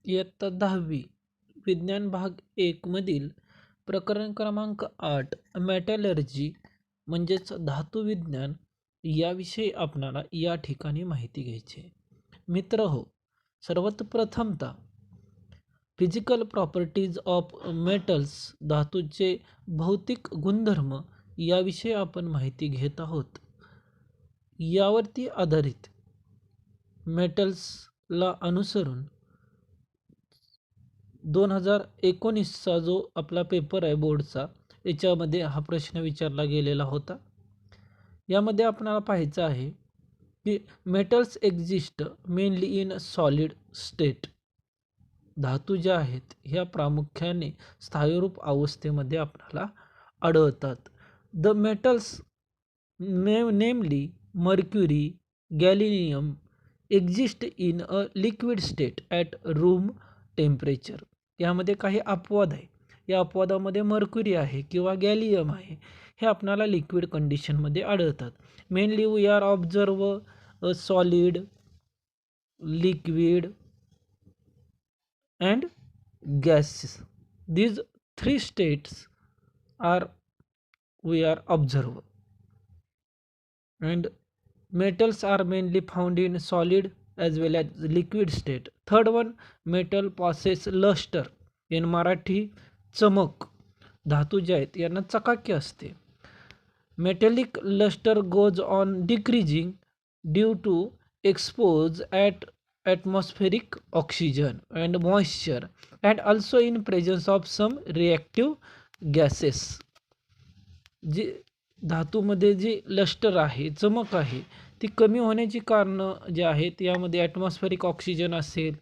इयत्ता 10वी विज्ञान भाग 1 मधील प्रकरण क्रमांक 8 मेटॅलर्जी म्हणजेच धातू विज्ञान याविषयी आपणाला या ठिकाणी माहिती घ्यायची आहे. मित्र हो, सर्वात प्रथमतः फिजिकल प्रॉपर्टीज ऑफ मेटल्स धातूचे भौतिक गुणधर्म याविषयी आपण माहिती घेत आहोत. यावरती आधारित मेटल्सला अनुसरून 2019चा जो आपला पेपर आहे बोर्डचा, याच्यामध्ये हा प्रश्न विचारला गेलेला होता. यामध्ये आपल्याला पाहायचं आहे की metals exist mainly in solid state. धातू ज्या आहेत ह्या प्रामुख्याने स्थायीरूप अवस्थेमध्ये आपल्याला आढळतात. The metals namely mercury, gallium exist in a liquid state at room temperature. यामध्ये काही अपवाद आहे. या अपवादामध्ये मर्क्युरी आहे किंवा गॅलियम आहे, हे आपल्याला लिक्विड कंडिशनमध्ये आढळतात. Mainly we are observe a solid, liquid and gases. These three states we are observe, and metals are mainly found in solid as well as liquid state. Third one, metal possess luster. in Marathi चमक. धातू जे आहेत यांना चकाकी असते. metallic luster goes on decreasing due to expose at atmospheric oxygen and moisture and also in presence of some reactive gases. जी धातूमध्ये जी lustre आहे, चमक आहे, ती कमी होण्याची कारणं जे आहेत यामध्ये ॲटमॉस्फेरिक ऑक्सिजन असेल,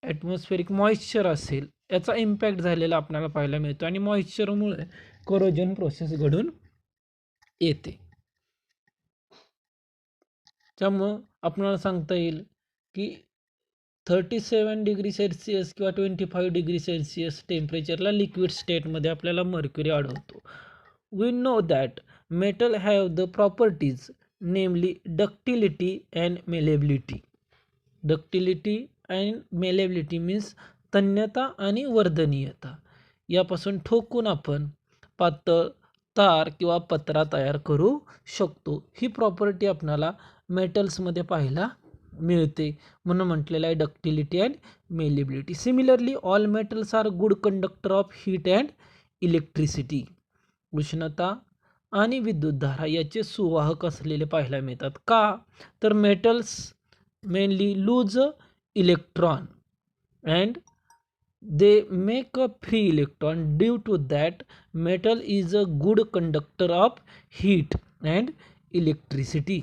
ॲटमॉस्फेरिक मॉइश्चर असेल, याचा इम्पॅक्ट झालेला आपल्याला पाहायला मिळतो आणि मॉइश्चरमुळे कोरोजन प्रोसेस घडून येते. त्यामुळं आपल्याला सांगता येईल की 37 डिग्री सेल्सिअस किंवा 25 डिग्री सेल्सिअस टेम्परेचरला लिक्विड स्टेटमध्ये आपल्याला मर्क्युरी आढळतो. We know that metal have the properties namely ductility and malleability. Ductility and malleability means तन्यता आणि वर्धनीयता. यापासून ठोकून आपण पातळ तार किंवा पत्रा तयार करू शकतो. ही प्रॉपर्टी आपल्याला मेटल्समध्ये पाहायला मिळते, म्हणून म्हटलेलं आहे ductility and malleability. Similarly all metals are good conductor of heat and electricity. उष्णता आणि विद्युतधारा याचे सुवाहक असलेले पाहायला मिळतात. का तर metals mainly loose electron and they make a free electron. Due to that, metal is a good conductor of heat and electricity.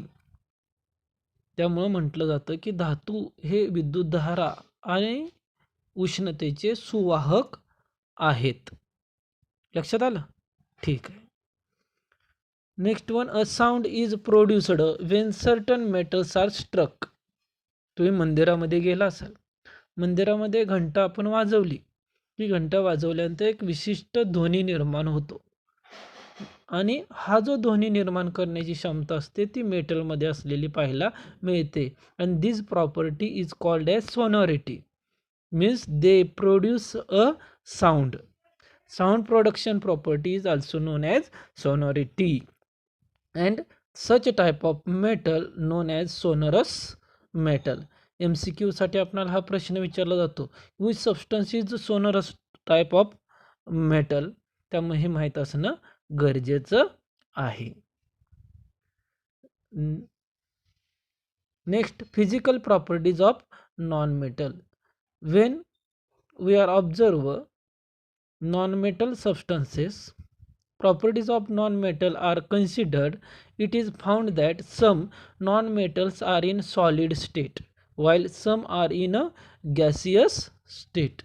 त्यामुळे म्हटलं जातं की धातू हे विद्युतधारा आणि उष्णतेचे सुवाहक आहेत. लक्षात आलं? ठीक आहे. Next one, a sound is produced when certain metals are struck. तुम्ही मंदिरामध्ये गेला असाल, मंदिरामध्ये घंटा आपण वाजवली, ती घंटा वाजवल्यानंतर एक विशिष्ट ध्वनी निर्माण होतो आणि हा जो ध्वनी निर्माण करण्याची क्षमता असते ती मेटलमध्ये असलेली पाहायला मिळते. And this property is called as sonority. Means they produce a sound. Sound production property is also known as sonority. And such type of metal known as sonorous metal. MCQ साठी आपल्याला हा प्रश्न विचारला जातो, which substance is sonorous type of metal. त्यामुळे हे माहीत असणं गरजेचं आहे. Next, physical properties of non metal. When we are observe non metal substances, properties of non-metal are considered. It is found that some non-metals are in solid state while some are in a gaseous state.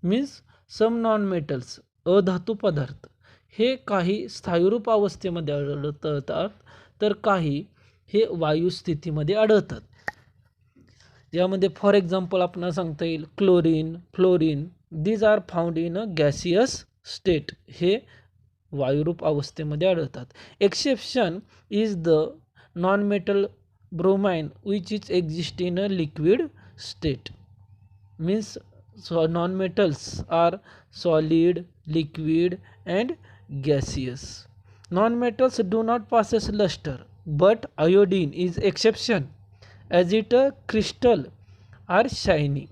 Means some non-metals, अधातू पदार्थ हे काही स्थायीरूप अवस्थेमध्ये आढळतात तर काही हे वायू स्थितीमध्ये आढळतात. यामध्ये फॉर एक्झाम्पल आपल्याला सांगता येईल chlorine, fluorine. These are found in a gaseous state. हे वायुरूप अवस्थेमध्ये आढळतात. Exception is the non metal bromine which is exist in a liquid state. Means So non-metals are solid, liquid and gaseous. Non-metals do not possess luster, but iodine is exception as it a crystal are shiny.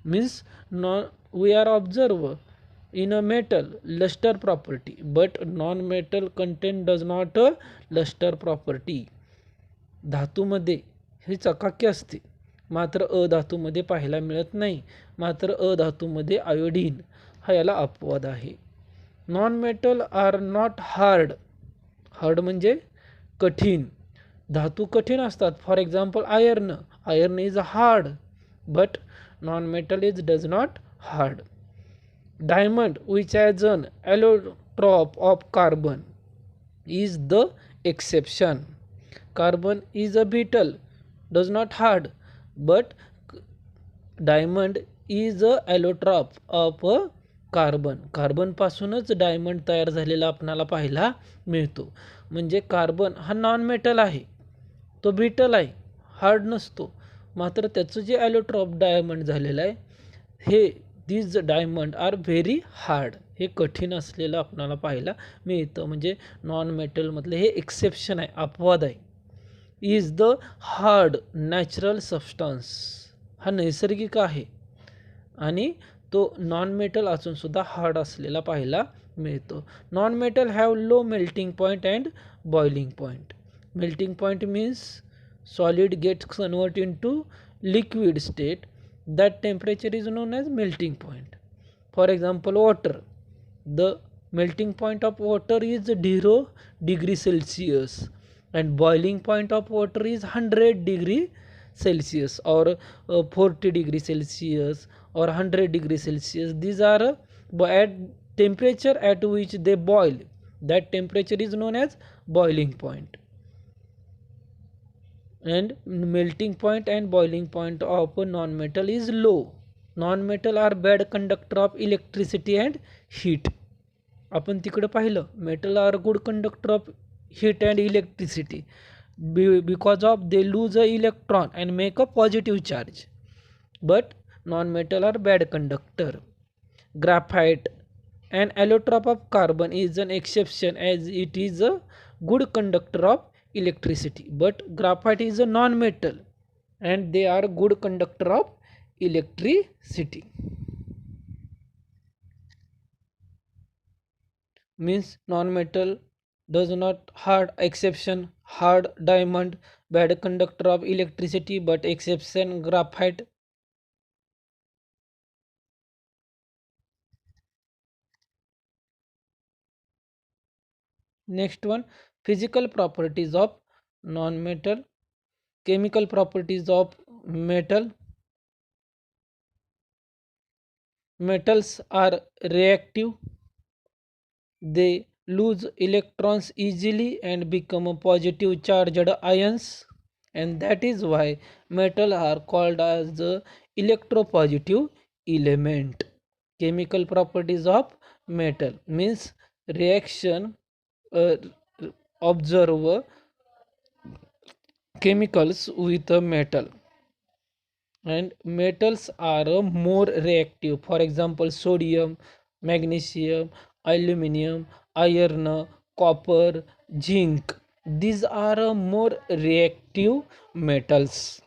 Means we are observe in a metal luster property, but non-metal content does not a luster property. धातूमध्ये हे चकाकी असते, मात्र अधातूमध्ये पाहायला मिळत नाही. मात्र अधातूमध्ये iodine हा याला अपवाद आहे. Non metal are not hard. Hard म्हणजे कठीण. धातू कठीण असतात. For example iron. Iron is hard but non metal is does not hard. Diamond which has an allotrope of carbon is the exception. Carbon is a beetle, does not hard, but diamond is a allotrope of a carbon. Carbon पासूनच diamond तयार झालेला आपणाला पाहायला मिळतो. म्हणजे carbon हा non metal आहे, तो बीटल आहे, हार्ड नसतो. मात्र त्याचं जे ॲलोट्रॉप डायमंड झालेलं आहे हे this diamond are very hard. हे कठीण असलेलं आपणाला पाहायला मिळतं. म्हणजे नॉन मेटलमधलं हे एक्सेप्शन आहे, अपवाद आहे. Is the hard natural substance. हा नैसर्गिक आहे आणि तो नॉन मेटल असून सुद्धा हार्ड असलेला पाहायला मिळतो. Non metal have low melting point and boiling point. Melting point means solid gets convert into liquid state. That temperature is known as melting point. For example, water. The melting point of water is 0 degree Celsius and boiling point of water is 100 degree Celsius or 40 degree Celsius or 100 degree Celsius. These are at temperature at which they boil. That temperature is known as boiling point. And melting point and boiling point of non-metal is low. Non-metal are bad conductor of electricity and heat. आपण तिकडे पाहिलं metal are good conductor of heat and electricity because of they lose a electron and make a positive charge. But non-metal are bad conductor. Graphite, an allotrope of carbon, is an exception as it is a good conductor of electricity. But graphite is a non-metal and they are good conductor of electricity. Means non-metal does not hard, exception hard diamond, bad conductor of electricity, but exception graphite. Next one, physical properties of non-metal. Chemical properties of metal. Metals are reactive. They lose electrons easily and become positive charged ions, and that is why metal are called as the electropositive element. Chemical properties of metal means reaction observe chemicals with a metal, and metals are more reactive. For example, sodium, magnesium, aluminum, iron, copper, zinc. These are more reactive metals.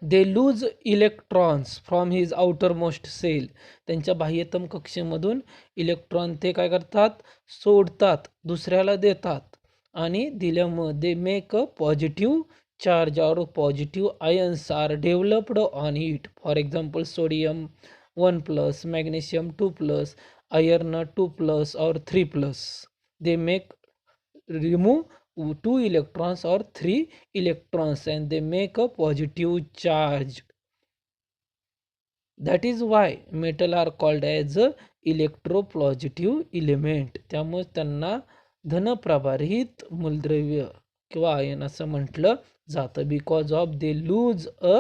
They lose electrons from his outermost cell. त्यांच्या बाह्यतम कक्षेमधून electron ते काय करतात, सोडतात, दुसऱ्याला देतात आणि दिल्यामुळे they make a positive charge or positive ions are developed on it. For example, sodium 1 plus, magnesium 2 plus, iron 2 plus or 3 plus. They make remove 2 electrons or 3 electrons and they make a positive charge. That is why metal are called as a electropositive element. त्यामुळे त्यांना धनप्रभारित मूलद्रव्य किंवा ion असं म्हटलं जातं, because of they lose a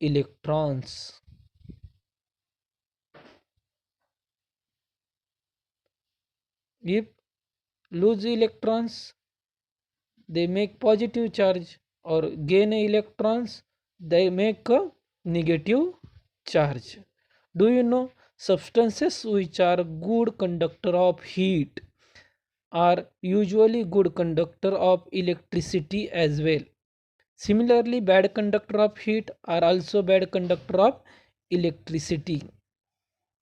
electrons. If lose electrons, they make positive charge, or gain electrons, they make a negative charge. Do you know substances which are good conductor of heat are usually good conductor of electricity as well. Similarly, bad conductor of heat are also bad conductor of electricity.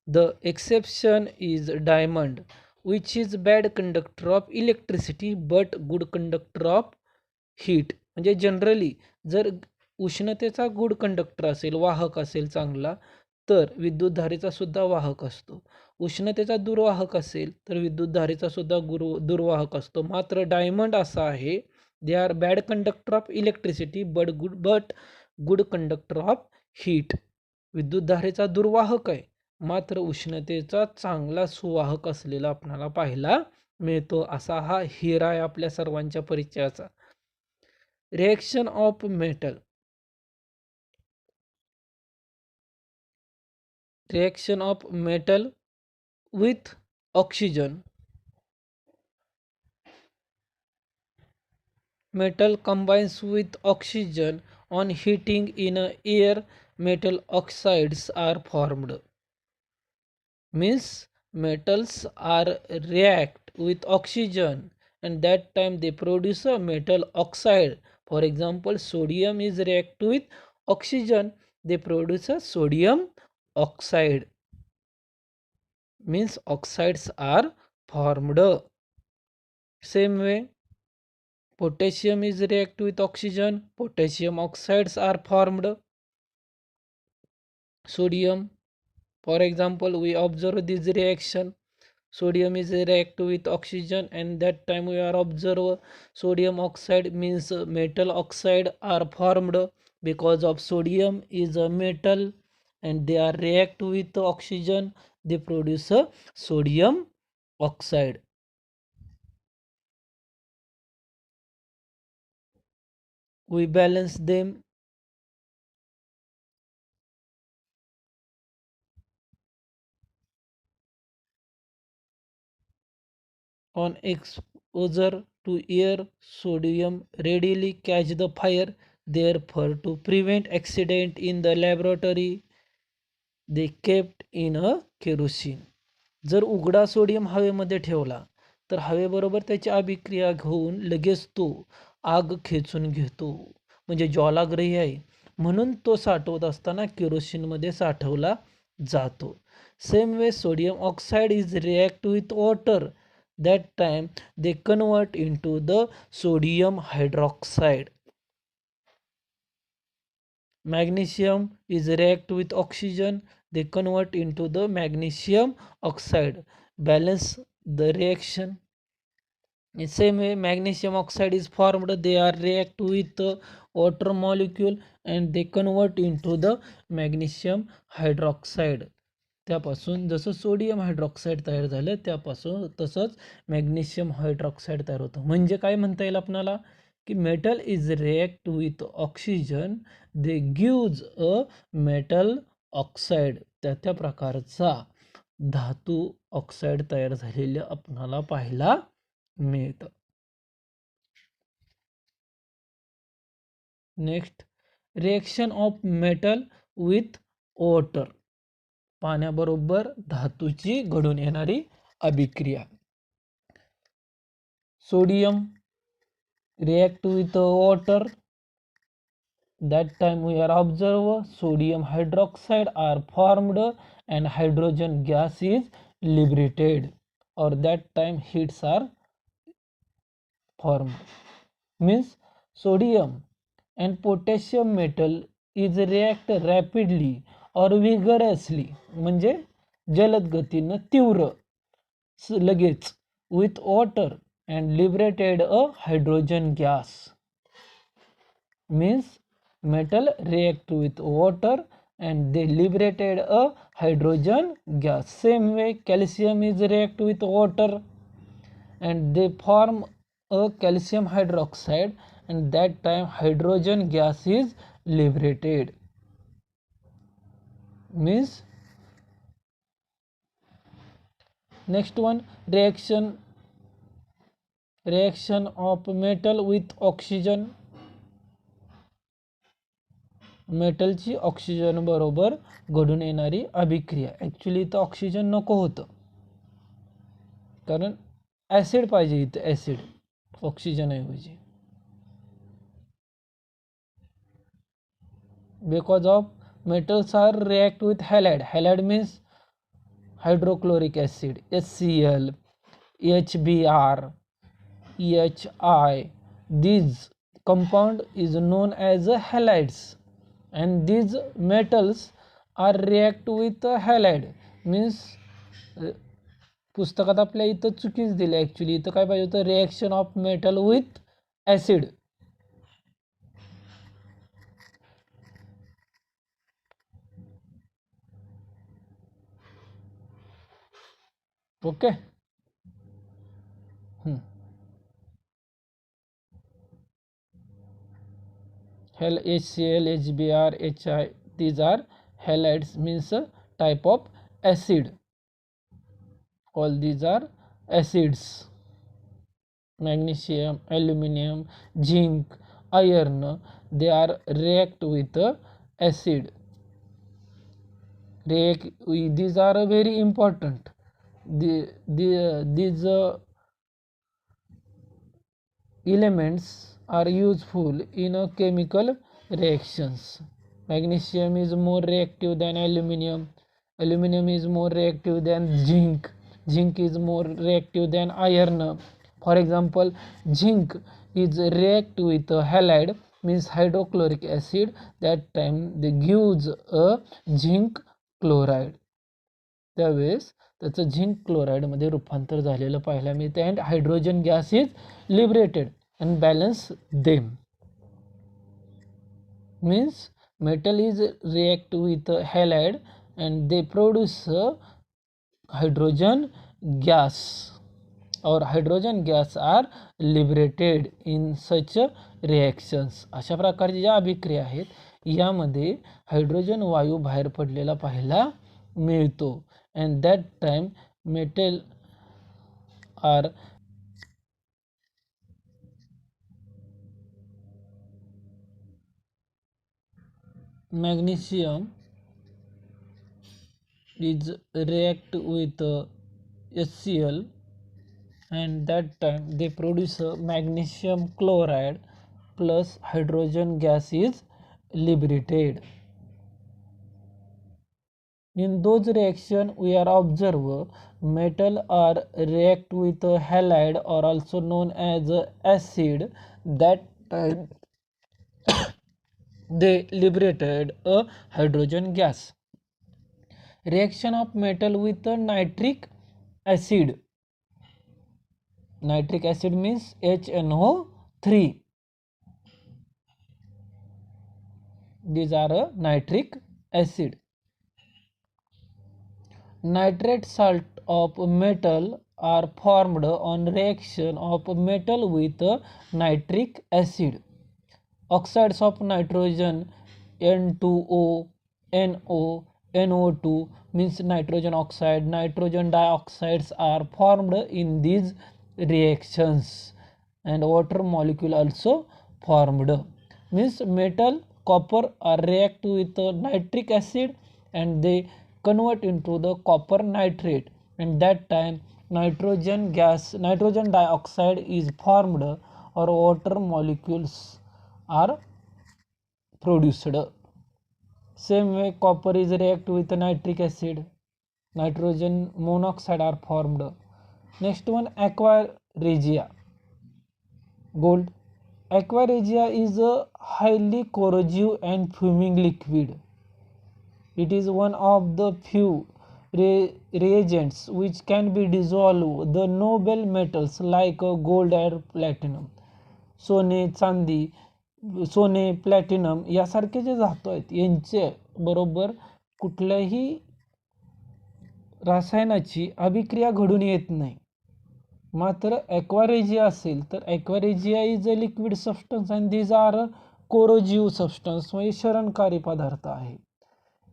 The exception is diamond, which is bad conductor of electricity but good conductor of heat. म्हणजे generally जर उष्णतेचा good conductor असेल, वाहक असेल चांगला, तर विद्युतधारेचा सुद्धा वाहक असतो. उष्णतेचा दुर्वाहक असेल तर विद्युतधारेचा सुद्धा दुर्वाहक असतो. मात्र डायमंड असा आहे, they are bad conductor of electricity but good conductor of heat. विद्युतधारेचा दुर्वाहक आहे, मात्र उष्णतेचा चांगला सुवाहक असलेला आपल्याला पाहायला मिळतो. असा हा हिरा आहे आपल्या सर्वांच्या परिचयाचा. Reaction of metal. Reaction of metal with oxygen. Metal combines with oxygen on heating in air. Metal oxides are formed. Means metals are react with oxygen and that time they produce a metal oxide. For example, sodium is react with oxygen, they produce a sodium oxide. Means oxides are formed. Same way, potassium is react with oxygen, potassium oxides are formed. Sodium, for example, we observe this reaction. Sodium is react with oxygen and that time we are observe sodium oxide, means metal oxide are formed because of sodium is a metal and they are react with oxygen, they produce a sodium oxide. We balance them. On exposure to air, sodium readily catch the fire. Therefore, to prevent accident in the laboratory, they kept in a kerosene. जर उघडा sodium हवेमध्ये ठेवला तर हवेबरोबर त्याची अभिक्रिया घेऊन लगेच तो आग खेचून घेतो, म्हणजे ज्वालाग्रही आहे, म्हणून तो साठवत असताना केरोसिनमध्ये साठवला जातो. Same way sodium oxide is react with water, that time they convert into the sodium hydroxide. Magnesium is react with oxygen, they convert into the magnesium oxide. Balance the reaction. In same way, magnesium oxide is formed, they are react with the water molecule and they convert into the magnesium hydroxide. त्यापासून जसं sodium hydroxide तयार झालं त्यापासून तसंच magnesium hydroxide तयार होतं. म्हणजे काय म्हणता येईल आपल्याला की metal is react with oxygen, they gives a metal oxide. त्या प्रकारचा धातू ऑक्साईड तयार झालेले आपणाला पाहायला मिळतं. Next, reaction of metal with water. पाण्याबरोबर धातूची घडून येणारी अभिक्रिया. Sodium react with water, that time we are observe sodium hydroxide are formed and hydrogen gas is liberated, or that time heats are formed. Means sodium and potassium metal is react rapidly or vigorously, म्हणजे जलद गतीनं तीव्र लगेच with water and liberated a hydrogen gas. Means metal react with water and they liberated a hydrogen gas. Same way calcium is react with water and they form a calcium hydroxide and that time hydrogen gas is liberated. Means next one, reaction of metal with oxygen. मेटलची oxygen बरोबर घडून येणारी अभिक्रिया. Actually इथं oxygen नको होतं, कारण acid पाहिजे इथं, ॲसिड ऑक्सिजनऐवजी. Because of metals are react with halide. Halide means hydrochloric acid, HCl, HBr, EHI. These compound is known as halides, and these metals are react with halide means पुस्तकात आपल्या इथं चुकीच दिले. ॲक्च्युली इथं काय पाहिजे होतं, reaction of metal with acid. Okay. HCl, HBr, HI, these are halides means a type of acid. All these are acids. Magnesium, aluminum, zinc, iron, they are react with acid. These are very important. These elements are useful in chemical reactions. Magnesium is more reactive than aluminum. Aluminum is more reactive than zinc. Zinc is more reactive than iron. For example, zinc is react with halide means hydrochloric acid. That time they gives a zinc chloride. त्यावेळेस त्याचं zinc क्लोराईडमध्ये रूपांतर झालेलं पाहायला मिळते. And hydrogen gas is liberated and balance them. Means metal is react with halide and they produce hydrogen gas, or hydrogen gas are liberated in such reactions. अशा प्रकारच्या ज्या अभिक्रिया आहेत यामध्ये हायड्रोजन वायू बाहेर पडलेला पाहायला मिळतो. and that time metal are magnesium is react with HCl, and that time they produce magnesium chloride plus hydrogen gas is liberated. In those reaction we are observe metal are react with halide or also known as acid. That time they liberated a hydrogen gas. Reaction of metal with nitric acid. Nitric acid means HNO3. These are a nitric acid. Nitrate salt of metal are formed on reaction of metal with nitric acid. Oxides of nitrogen N2O, NO, NO2 means nitrogen oxide, nitrogen dioxides are formed in these reactions, and water molecule also formed. Means metal, copper are react with nitric acid and they convert into the copper nitrate, and that time nitrogen gas, nitrogen dioxide is formed or water molecules are produced. Same way copper is react with nitric acid, nitrogen monoxide are formed. Next one, aqua regia, gold. Aqua regia is a highly corrosive and fuming liquid. It is one of the few reagents which can be dissolved the noble metals like gold and platinum. सोने, चांदी, सोने, platinum यासारखे जे धातू आहेत यांचे बरोबर कुठल्याही रसायनाची अभिक्रिया घडून येत नाही. मात्र ॲक्वारेजिया असेल तर aqua regia is a liquid substance and these are corrosive substance, म्हणजे शरणकारी पदार्थ आहे.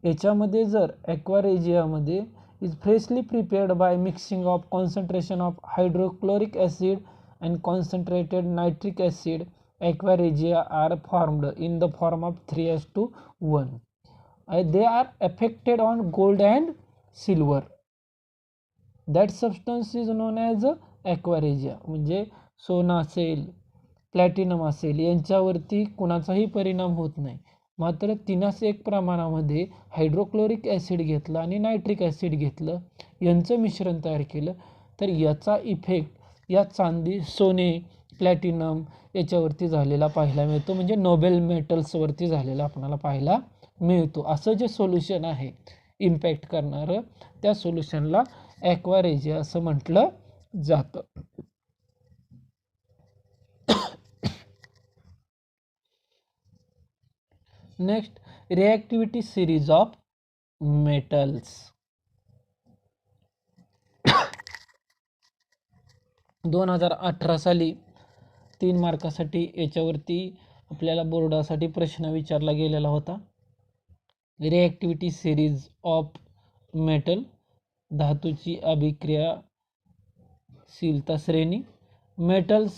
याच्यामध्ये जर ॲक्वारेजियामध्ये is freshly prepared by mixing of concentration of hydrochloric acid and concentrated nitric acid aqua regia are formed in the form of 3:1. They are affected on gold and silver. That substance is known as aqua regia. म्हणजे सोना असेल, platinum असेल, यांच्यावरती कुणाचाही परिणाम होत नाही. मात्र 3:1 प्रमाणामध्ये hydrochloric acid घेतलं आणि नायट्रिक ॲसिड घेतलं, यांचं मिश्रण तयार केलं, तर याचा इफेक्ट या चांदी, सोने, प्लॅटिनम याच्यावरती झालेला पाहायला मिळतो. म्हणजे नोबेल मेटल्सवरती झालेला आपल्याला पाहायला मिळतो. असं जे सोल्युशन आहे इम्पॅक्ट करणारं, त्या सोल्युशनला ॲक्वा रेजिया असं म्हटलं जातं. Next, reactivity series of metals. 2018 साली 3 मार्कासाठी याच्यावरती आपल्याला बोर्डासाठी प्रश्न विचारला गेलेला होता. रिॲक्टिव्हिटी सिरीज ऑफ मेटल, धातूची अभिक्रियाशीलता श्रेणी. Metals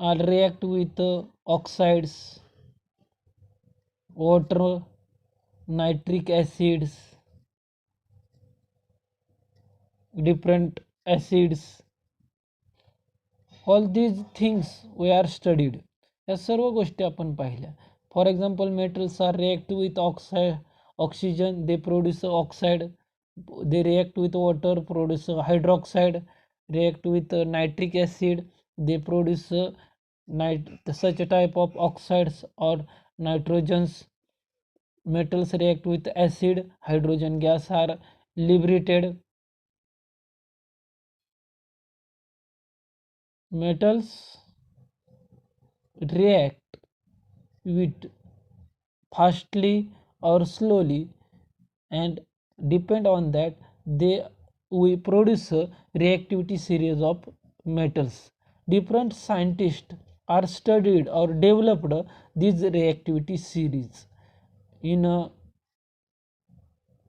are react with oxides, water, nitric acids, different acids. All these things we are studied. या सर्व गोष्टी आपण पाहिल्या. For example, metals are react with oxygen, they produce oxide. They react with water, produce hydroxide. React with nitric acid, they produce such a type of oxides or nitrogens. Metals react with acid, hydrogen gas are liberated. Metals react with fastly or slowly, and depend on that we produce a reactivity series of metals. Different scientists are studied or developed these reactivity series. In a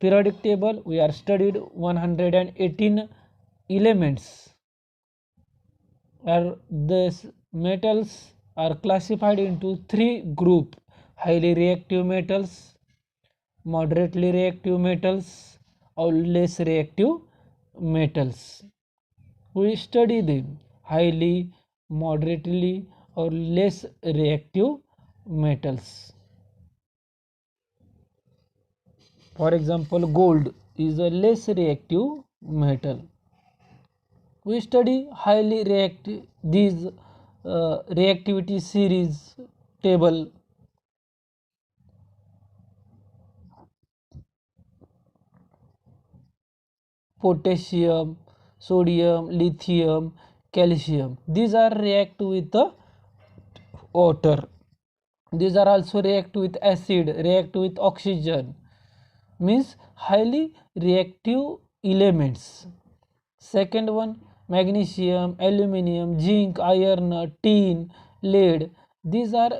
periodic table we are studied 118 elements. These metals are classified into 3 groups: highly reactive metals, moderately reactive metals, or less reactive metals. We study them: highly, moderately, or less reactive metals. For example, gold is a less reactive metal. We study highly reactive, these reactivity series table. Potassium, sodium, lithium, calcium, these are react with water. These are also react with acid, react with oxygen, means highly reactive elements. Second one, magnesium, aluminum, zinc, iron, tin, lead, these are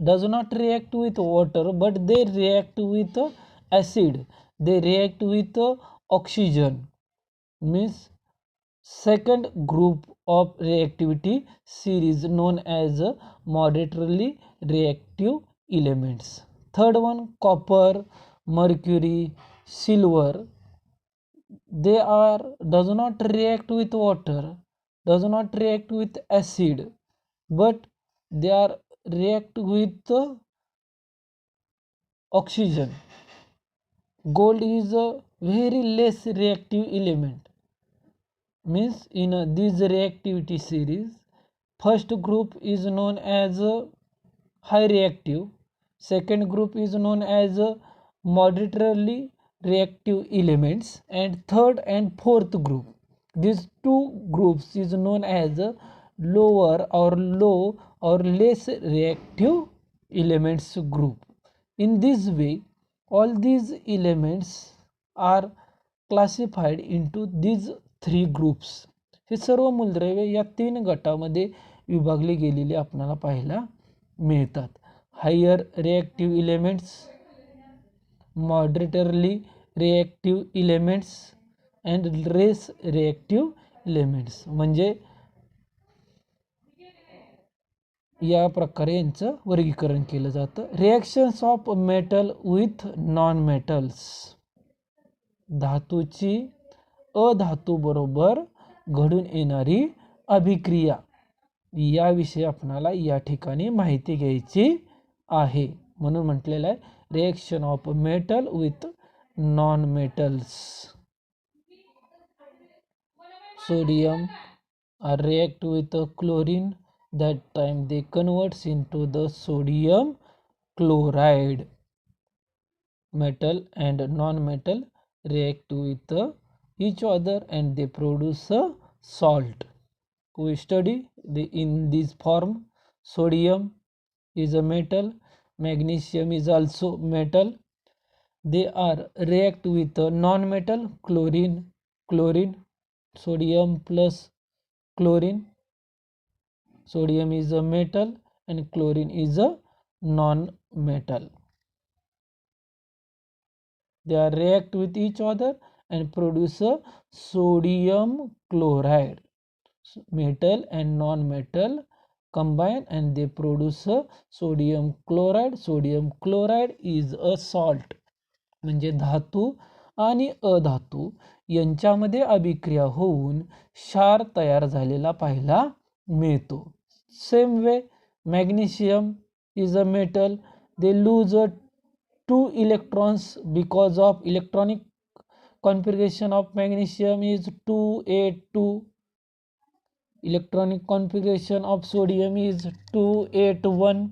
does not react with water, but they react with acid, they react with oxygen, means second group of reactivity series known as moderately reactive elements. Third one, copper, mercury, silver, they are does not react with water, does not react with acid, but they are react with oxygen. Gold is a very less reactive element, means in this reactivity series, first group is known as high reactive, second group is known as moderately reactive elements, and third and fourth group, these two groups is known as lower or low or less reactive elements group. In this way, all these elements are classified into these 3 groups. हे सर्व मूलद्रव्ये या 3 गटामध्ये विभागली गेलेली आपल्याला पाहायला मिळतात. Higher reactive elements, moderately reactive elements, and less reactive elements. म्हणजे या प्रकारे यांचं वर्गीकरण केलं जातं. Reactions of metal with non metals, धातूची अधातू बरोबर घडून येणारी अभिक्रिया याविषयी आपणाला या ठिकाणी माहिती घ्यायची आहे. म्हणून म्हटलेलं आहे reaction of metal with non metals. Sodium are react with chlorine, that time they converts into the sodium chloride. Metal and non-metal react with each other and they produce a salt. We study in this form. Sodium is a metal, magnesium is also metal. They are react with non-metal, chlorine, sodium plus chlorine. Sodium is a metal and chlorine is a non-metal. They are react with each other and produce a sodium chloride. Metal and non-metal combine and they produce a sodium chloride. Sodium chloride is a salt. म्हणजे धातू आणि अधातू यांच्यामध्ये अभिक्रिया होऊन क्षार तयार झालेला पाहायला मिळतो. Same way magnesium is a metal. They lose 2 electrons because of electronic configuration of magnesium is 2s2. Electronic configuration of sodium is 2s1.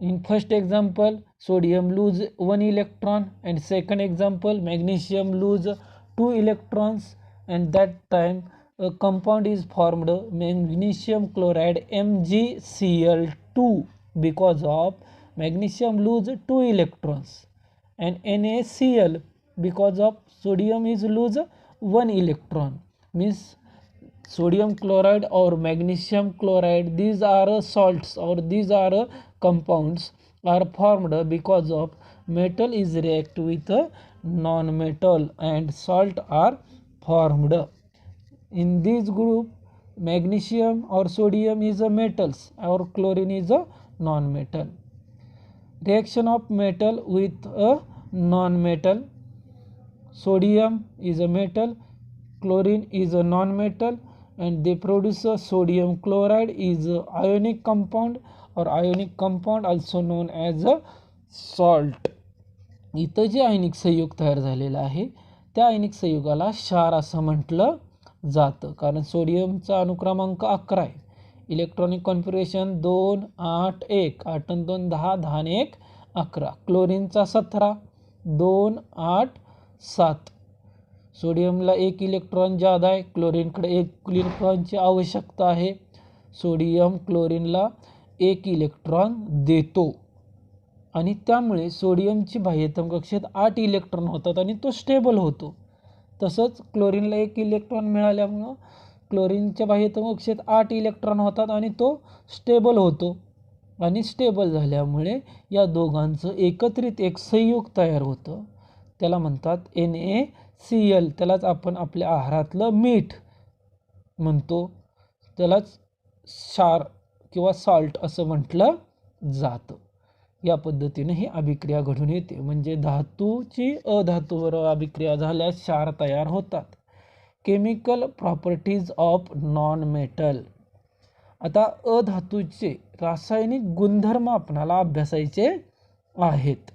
In first example, sodium lose 1 electron, and second example, magnesium lose 2 electrons, and that time a compound is formed, magnesium chloride MgCl2, because of magnesium lose 2 electrons, and NaCl because of sodium is lose 1 electron. Means sodium chloride or magnesium chloride, these are salts or these are compounds are formed because of metal is react with non-metal and salt are formed. In this group, magnesium or sodium is a metals or chlorine is a non-metal. Reaction of metal with a non-metal. Sodium is a metal, chlorine is a non-metal, and they produce a sodium chloride is a ionic compound or ionic compound also known as a salt. इथं जे आयनिक संयुग तयार झालेला आहे त्या आयनिक संयुगाला क्षार असं म्हटलं जातं, कारण सोडियमचा अनुक्रमांक 11 आहे. इलेक्ट्रॉनिक कॉन्फिगरेशन 2 8 1, 8 आणि 2 10, 10 आणि 1 11. क्लोरीनचा 17, 2 8 7. सोडियमला 1 इलेक्ट्रॉन जादा आहे, क्लोरीनकडे 1 इलेक्ट्रॉनची आवश्यकता आहे. सोडियम क्लोरीनला 1 इलेक्ट्रॉन देतो आणि त्यामुळे सोडियमची बाह्यतम कक्षेत 8 इलेक्ट्रॉन होतात आणि तो स्टेबल होतो. तसंच क्लोरीनला 1 इलेक्ट्रॉन मिळाल्यामुळं क्लोरीनच्या बाह्यतम कक्षेत 8 इलेक्ट्रॉन होतात आणि तो स्टेबल होतो. आणि स्टेबल झाल्यामुळे या दोघांचं एकत्रित एक संयुग तयार होतं, त्याला म्हणतात NaCl. त्यालाच आपण आपल्या आहारातलं मीठ म्हणतो, त्यालाच क्षार किंवा सॉल्ट असं म्हटलं जातं. या पद्धतीने ही अभिक्रिया घडून येते. म्हणजे धातूची अधातूबरोबर अभिक्रिया झाल्यास क्षार तयार होतात. Chemical properties of non metal. आता अधातूचे रासायनिक गुणधर्म आपणाला अभ्यासायचे आहेत.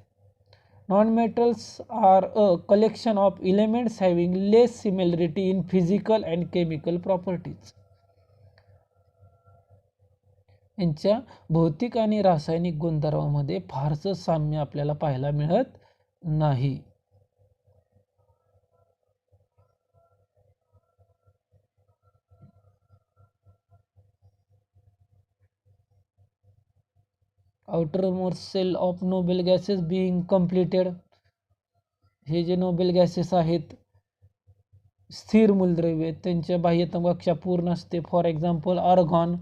Non-metals are a collection of elements having less similarity in physical and chemical properties. यांच्या भौतिक आणि रासायनिक गुणधर्मामध्ये फारसं साम्य आपल्याला पाहायला मिळत नाही. outermost cell of noble gases being completed. Hey J Nobel gases आहेत स्थिर मूलद्रव्य त्यांच्या बाह्यतम कक्षा पूर्ण असते. For example argon,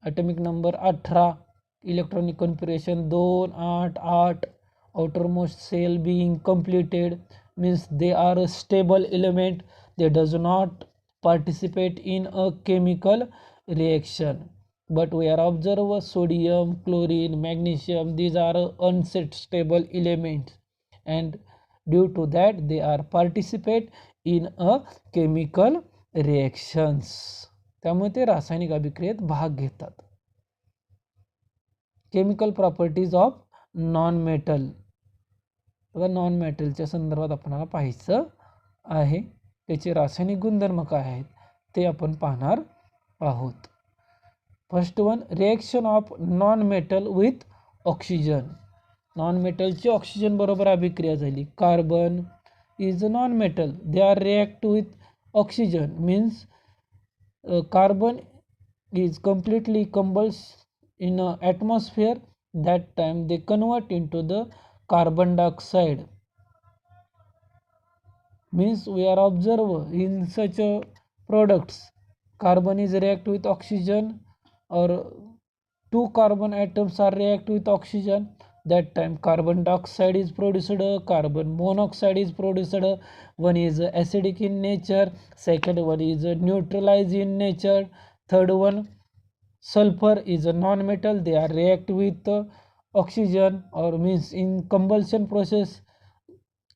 atomic number 18, electronic configuration 2 8 8. outermost cell being completed means they are a stable element, they does not participate in a chemical reaction. But we are observe sodium, chlorine, magnesium, these are unstable elements, and due to that they are participate in a chemical reactions. त्यामुळे ते रासायनिक अभिक्रियेत भाग घेतात. Chemical properties of non metal. Non मेटलच्या संदर्भात आपल्याला पाहायचं आहे. त्याचे रासायनिक गुणधर्म काय आहेत ते आपण पाहणार आहोत. First one, reaction of non metal with oxygen. Non मेटलची ऑक्सिजन बरोबर अभिक्रिया झाली. Carbon is a non metal, they are react with oxygen, means carbon is completely combusts in a atmosphere. That time they convert into the carbon dioxide, means we are observe in such products carbon is react with oxygen, or two carbon atoms are react with oxygen. That time carbon dioxide is produced, carbon monoxide is produced. One is acidic in nature, second one is neutralized in nature, third one sulfur is a non-metal, they are react with oxygen, or means in combustion process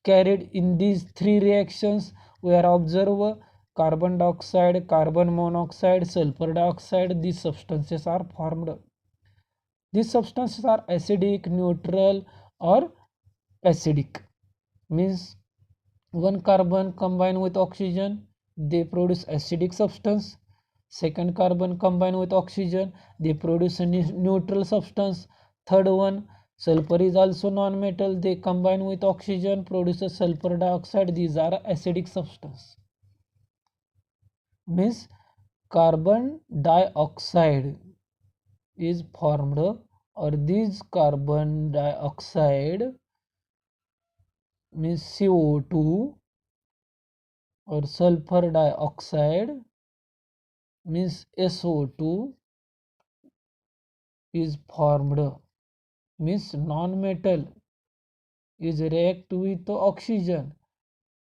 carried in these three reactions we are observe carbon dioxide, carbon monoxide, sulfur dioxide. These substances are formed. These substances are acidic, neutral, or acidic, means one carbon combined with oxygen they produce acidic substance, second carbon combined with oxygen they produce a neutral substance, third one sulfur is also non-metal, they combine with oxygen produces sulfur dioxide, these are acidic substance. Means carbon dioxide is formed, or this carbon dioxide means CO2 or sulfur dioxide means SO2 is formed, means non-metal is react with oxygen,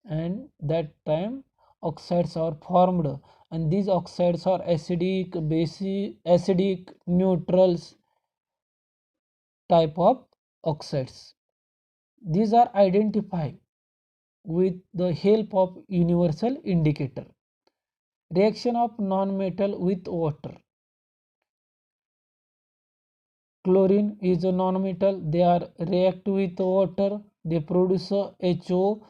and that time oxides are formed, and these oxides are acidic, basic, acidic, neutrals type of oxides. These are identified with the help of universal indicator. Reaction of non-metal with water. Chlorine is a non-metal, they are react with water, they produce HOCl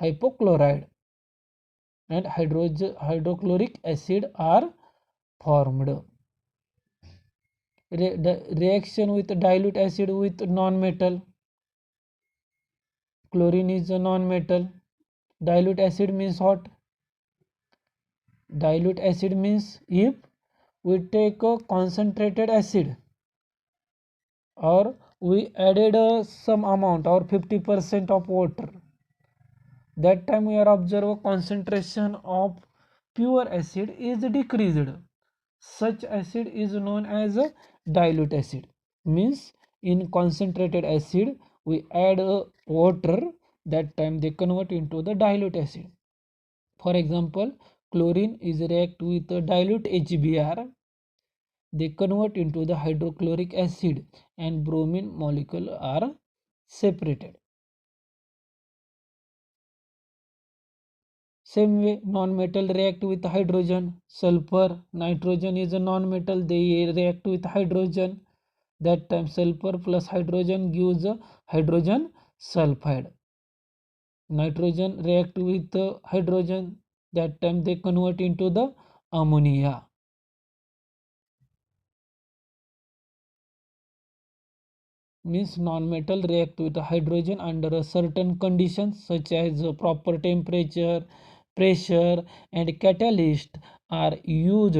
hypochloride, and hydrochloric acid are formed. Reaction with dilute acid with non-metal. Chlorine is a non-metal. Dilute acid means what? Dilute acid means if we take a concentrated acid, or we added some amount or 50% of water, that time we are observe concentration of pure acid is decreased. Such acid is known as a dilute acid. Means in concentrated acid we add water, that time they convert into the dilute acid. For example, chlorine is react with dilute HBr, they convert into the hydrochloric acid, and bromine molecule are separated. Same way non-metal react with hydrogen. Sulfur, nitrogen is a non-metal, they react with hydrogen, that time sulfur plus hydrogen gives a hydrogen sulfide. Nitrogen react with hydrogen, that time they convert into the ammonia. Means non-metal react with hydrogen under a certain conditions such as proper temperature, pressure, and catalyst are used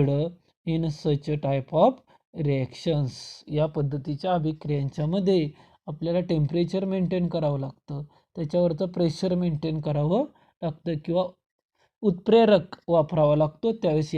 in such a type of reactions. या पद्धतीच्या अभिक्रियांच्या मध्ये आपल्याला temperature maintain करावं लागतं, त्याच्यावरचं pressure maintain करावं लागतं, किंवा उत्प्रेरक वापरावा लागतो, त्यावेळेस